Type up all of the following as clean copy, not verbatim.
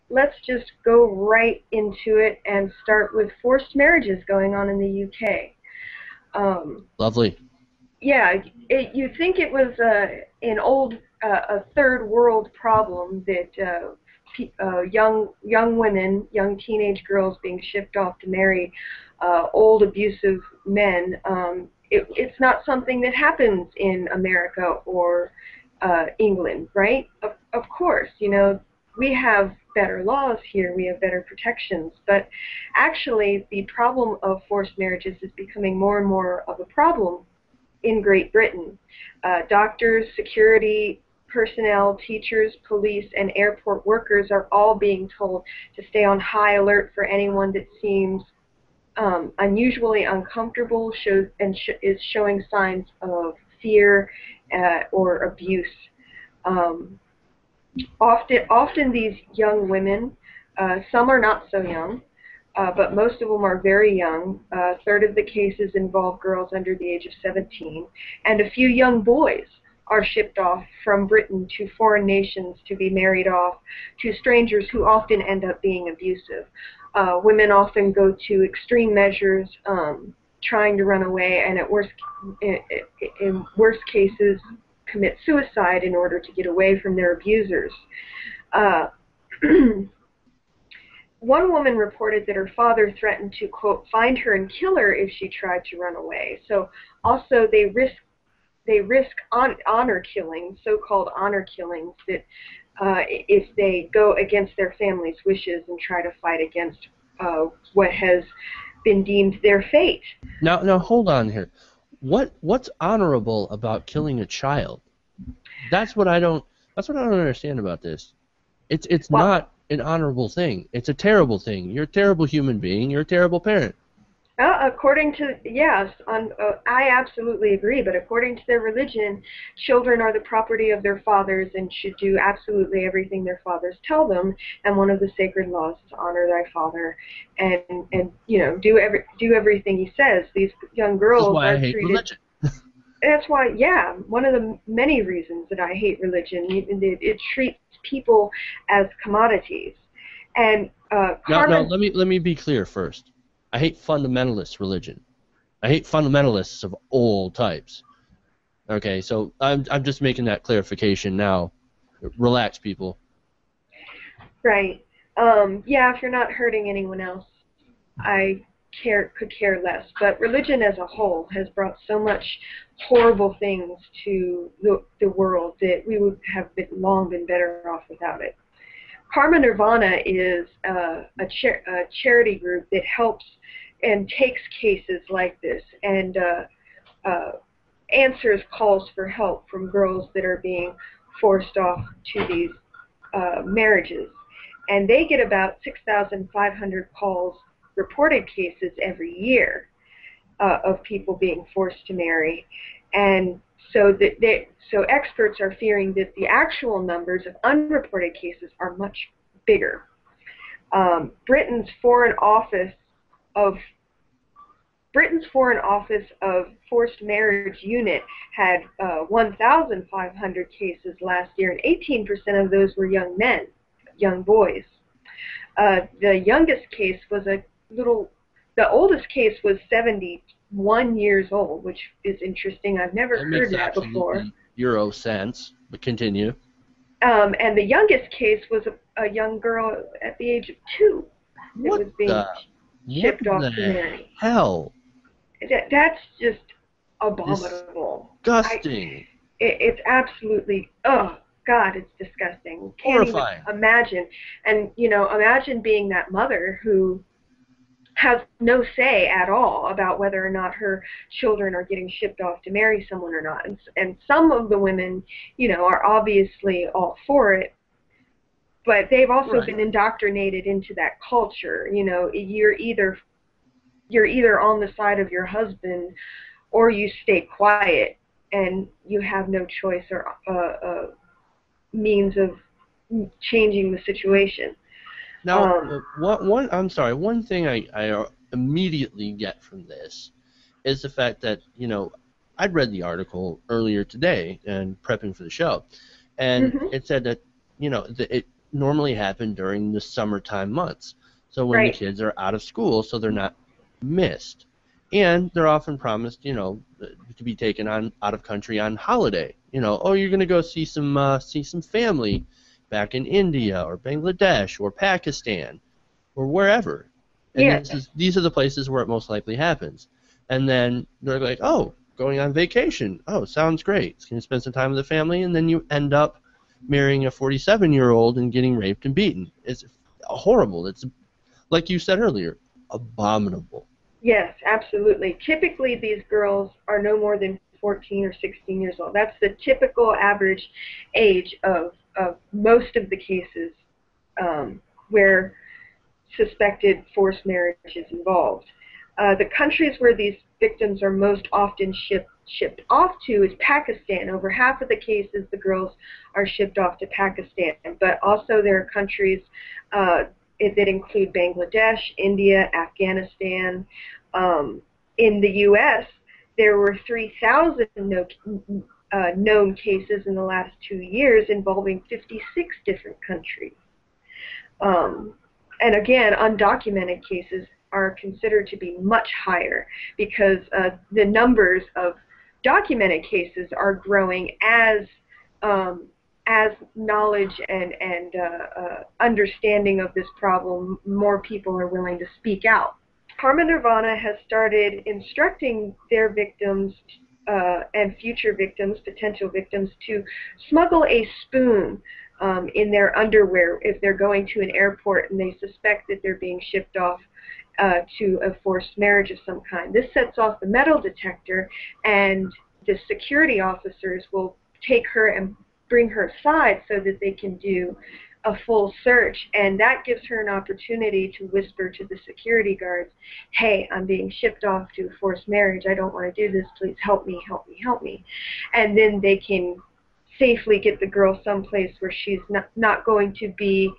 let's just go right into it and start with forced marriages going on in the UK. Lovely. Yeah, you think it was a third world problem that young women, young teenage girls being shipped off to marry old abusive men. It's not something that happens in America or England, right? Of course, we have better laws here, we have better protections, but actually the problem of forced marriages is becoming more and more of a problem in Great Britain. Doctors, security personnel, teachers, police, and airport workers are all being told to stay on high alert for anyone that seems unusually uncomfortable is showing signs of fear or abuse. Often these young women, some are not so young, but most of them are very young. A third of the cases involve girls under the age of 17, and a few young boys are shipped off from Britain to foreign nations to be married off to strangers who often end up being abusive. Women often go to extreme measures, trying to run away, and in worst cases commit suicide in order to get away from their abusers. One woman reported that her father threatened to, quote, find her and kill her if she tried to run away. So also they risk honor killings, so-called honor killings, that if they go against their family's wishes and try to fight against what has been deemed their fate. Now hold on here. What's honorable about killing a child? That's what I don't understand about this. It's not an honorable thing. It's a terrible thing. You're a terrible human being. You're a terrible parent. According to, yes, I absolutely agree, but according to their religion, children are the property of their fathers and should do absolutely everything their fathers tell them, and one of the sacred laws is to honor thy father and do everything he says. These young girls are treated... religion. That's why, yeah, one of the many reasons that I hate religion. It treats people as commodities. And Now, let me be clear first. I hate fundamentalist religion. I hate fundamentalists of all types. Okay, so I'm just making that clarification now. Relax, people. Right. Yeah, if you're not hurting anyone else, I could care less. But religion as a whole has brought so much horrible things to the world that we would have long been better off without it. Karma Nirvana is a charity group that helps and takes cases like this and answers calls for help from girls that are being forced off to these marriages. And they get about 6,500 calls, reported cases every year of people being forced to marry. And so experts are fearing that the actual numbers of unreported cases are much bigger. Britain's Foreign Office of Forced Marriage Unit had 1,500 cases last year, and 18% of those were young men, young boys. The youngest case was the oldest case was 71 years old, which is interesting. I've never heard that before. Euro sense, but continue. And the youngest case was a young girl at the age of 2 that was being shipped off to marry. Hell? That's just abominable. Disgusting. It's absolutely, oh God, it's disgusting. Horrifying. Can't even imagine. And imagine being that mother who has no say at all about whether or not her children are getting shipped off to marry someone or not. And some of the women, are obviously all for it, but they've also been indoctrinated into that culture. You're either on the side of your husband or you stay quiet, and you have no choice or means of changing the situation. Now, one thing I immediately get from this is the fact that, I'd read the article earlier today and prepping for the show, and it said that, normally happen during the summertime months. So when the Right. kids are out of school, so they're not missed. And they're often promised, to be taken on out of country on holiday. Oh, you're going to go see some family back in India or Bangladesh or Pakistan or wherever. And Yes. these are the places where it most likely happens. And then they're like, oh, going on vacation. Oh, sounds great. It's going to spend some time with the family, and then you end up marrying a 47-year-old and getting raped and beaten. It's horrible. It's, like you said earlier, abominable. Yes, absolutely. Typically, these girls are no more than 14 or 16 years old. That's the typical average age of most of the cases where suspected forced marriage is involved. The countries where these victims are most often shipped off to is Pakistan. Over half of the cases, the girls are shipped off to Pakistan, but also there are countries that include Bangladesh, India, Afghanistan. In the U.S., there were 3,000 known cases in the last 2 years involving 56 different countries. And again, undocumented cases are considered to be much higher because the numbers of documented cases are growing as knowledge and understanding of this problem, more people are willing to speak out. Karma Nirvana has started instructing their victims and future victims, potential victims, to smuggle a spoon in their underwear if they're going to an airport and they suspect that they're being shipped off to a forced marriage of some kind. This sets off the metal detector, and the security officers will take her and bring her aside so that they can do a full search, and that gives her an opportunity to whisper to the security guards, hey, I'm being shipped off to a forced marriage. I don't want to do this. Please help me, help me, help me. And then they can safely get the girl someplace where she's not going to be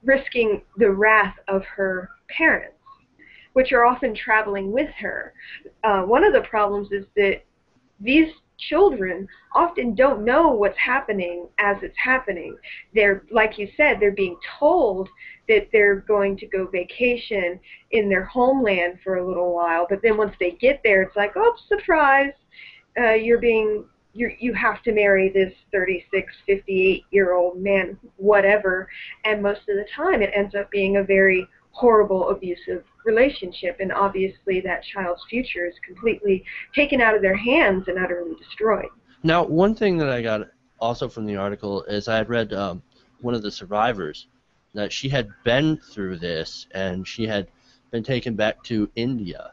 risking the wrath of her parents, which are often traveling with her. One of the problems is that these children often don't know what's happening as it's happening. They're, like you said, they're being told that they're going to go vacation in their homeland for a little while, but then once they get there, it's like, oh, surprise, you have to marry this 36, 58-year-old man, whatever, and most of the time it ends up being a very horrible, abusive relationship, and obviously that child's future is completely taken out of their hands and utterly destroyed. Now, one thing that I got also from the article is I had read one of the survivors that she had been through this, and she had been taken back to India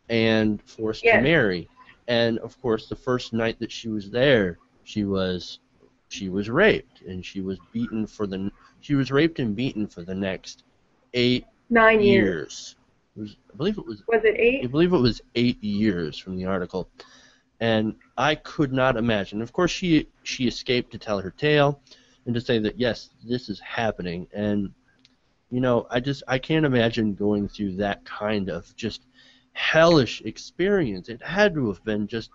and forced to marry. And of course, the first night that she was there, she was raped, and she was raped and beaten for the next 9 years. I believe it was. Was it 8? I believe it was 8 years from the article, and I could not imagine. Of course, she escaped to tell her tale, and to say that yes, this is happening, and I can't imagine going through that kind of just hellish experience. It had to have been just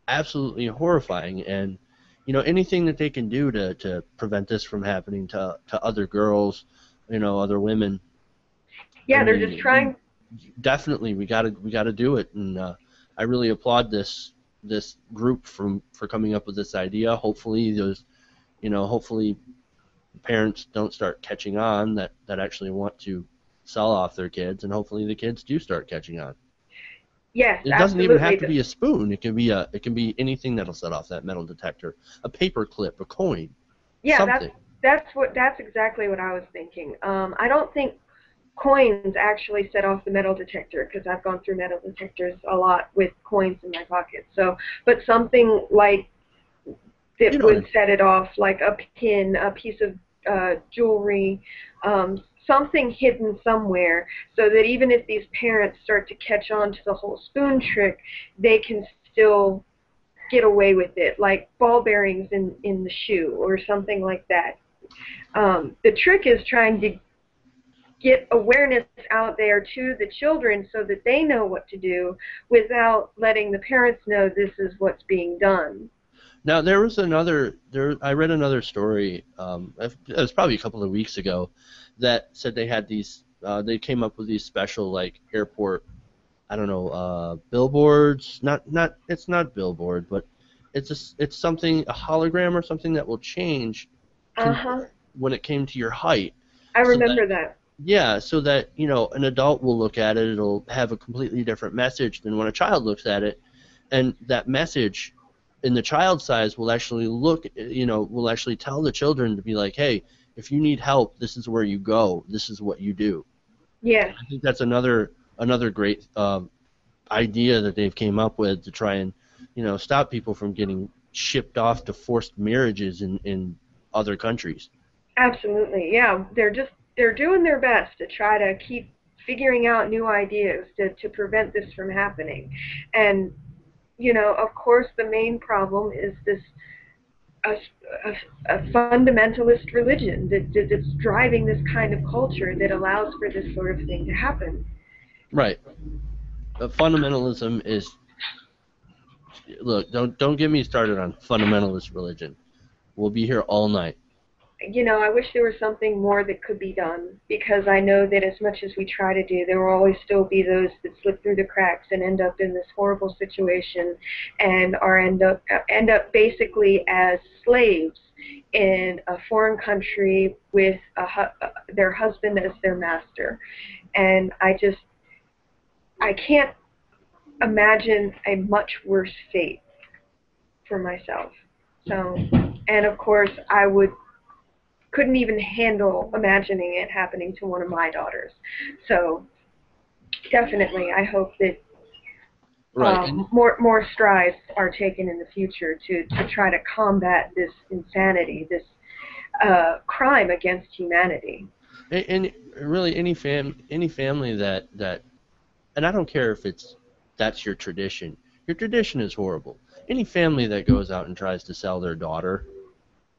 absolutely horrifying, and anything that they can do to prevent this from happening to other girls, other women. Yeah, they're just trying. Definitely, we gotta do it, and I really applaud this group for coming up with this idea. Hopefully, hopefully parents don't start catching on that actually want to sell off their kids, and hopefully the kids do start catching on. Yes, it doesn't even have to be a spoon. It can be anything that'll set off that metal detector. A paper clip, a coin. Yeah, something. that's exactly what I was thinking. I don't think coins actually set off the metal detector, because I've gone through metal detectors a lot with coins in my pocket. So, but something like that would set it off, like a pin, a piece of jewelry, something hidden somewhere, so that even if these parents start to catch on to the whole spoon trick, they can still get away with it, like ball bearings in the shoe or something like that. The trick is trying to get awareness out there to the children so that they know what to do without letting the parents know this is what's being done. Now there was another there. I read another story. It was probably a couple of weeks ago, that said they had these. They came up with these special like airport. I don't know, billboards. Not. It's not billboard, but it's something, a hologram or something that will change, Uh-huh. when it came to your height, I so that, remember that. yeah, so that an adult will look at it. It'll have a completely different message than when a child looks at it, and that message in the child size will actually will actually tell the children to be like, hey, if you need help, this is where you go, this is what you do. Yes. I think that's another great idea that they've came up with to try and stop people from getting shipped off to forced marriages in other countries. Absolutely. Yeah, they're doing their best to try to keep figuring out new ideas to prevent this from happening. And of course, the main problem is this a, a fundamentalist religion that's driving this kind of culture that allows for this sort of thing to happen. Right. Fundamentalism is, look, don't get me started on fundamentalist religion. We'll be here all night. I wish there was something more that could be done, because I know that as much as we try to do, there will always still be those that slip through the cracks and end up in this horrible situation, and end up basically as slaves in a foreign country with their husband as their master. And I can't imagine a much worse fate for myself. So, and of course, I couldn't even handle imagining it happening to one of my daughters. So definitely, I hope that Right. And more strides are taken in the future to try to combat this insanity, this crime against humanity. and really any family that and I don't care if that's your tradition. Your tradition is horrible. Any family that goes out and tries to sell their daughter,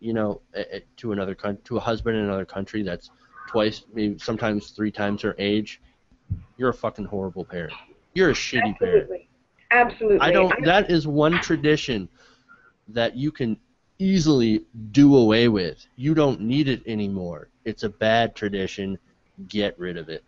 to another to a husband in another country that's twice, maybe sometimes three times her age, you're a fucking horrible parent. You're a shitty parent. Absolutely, I absolutely. don't. That is one tradition that you can easily do away with. You don't need it anymore. It's a bad tradition. Get rid of it.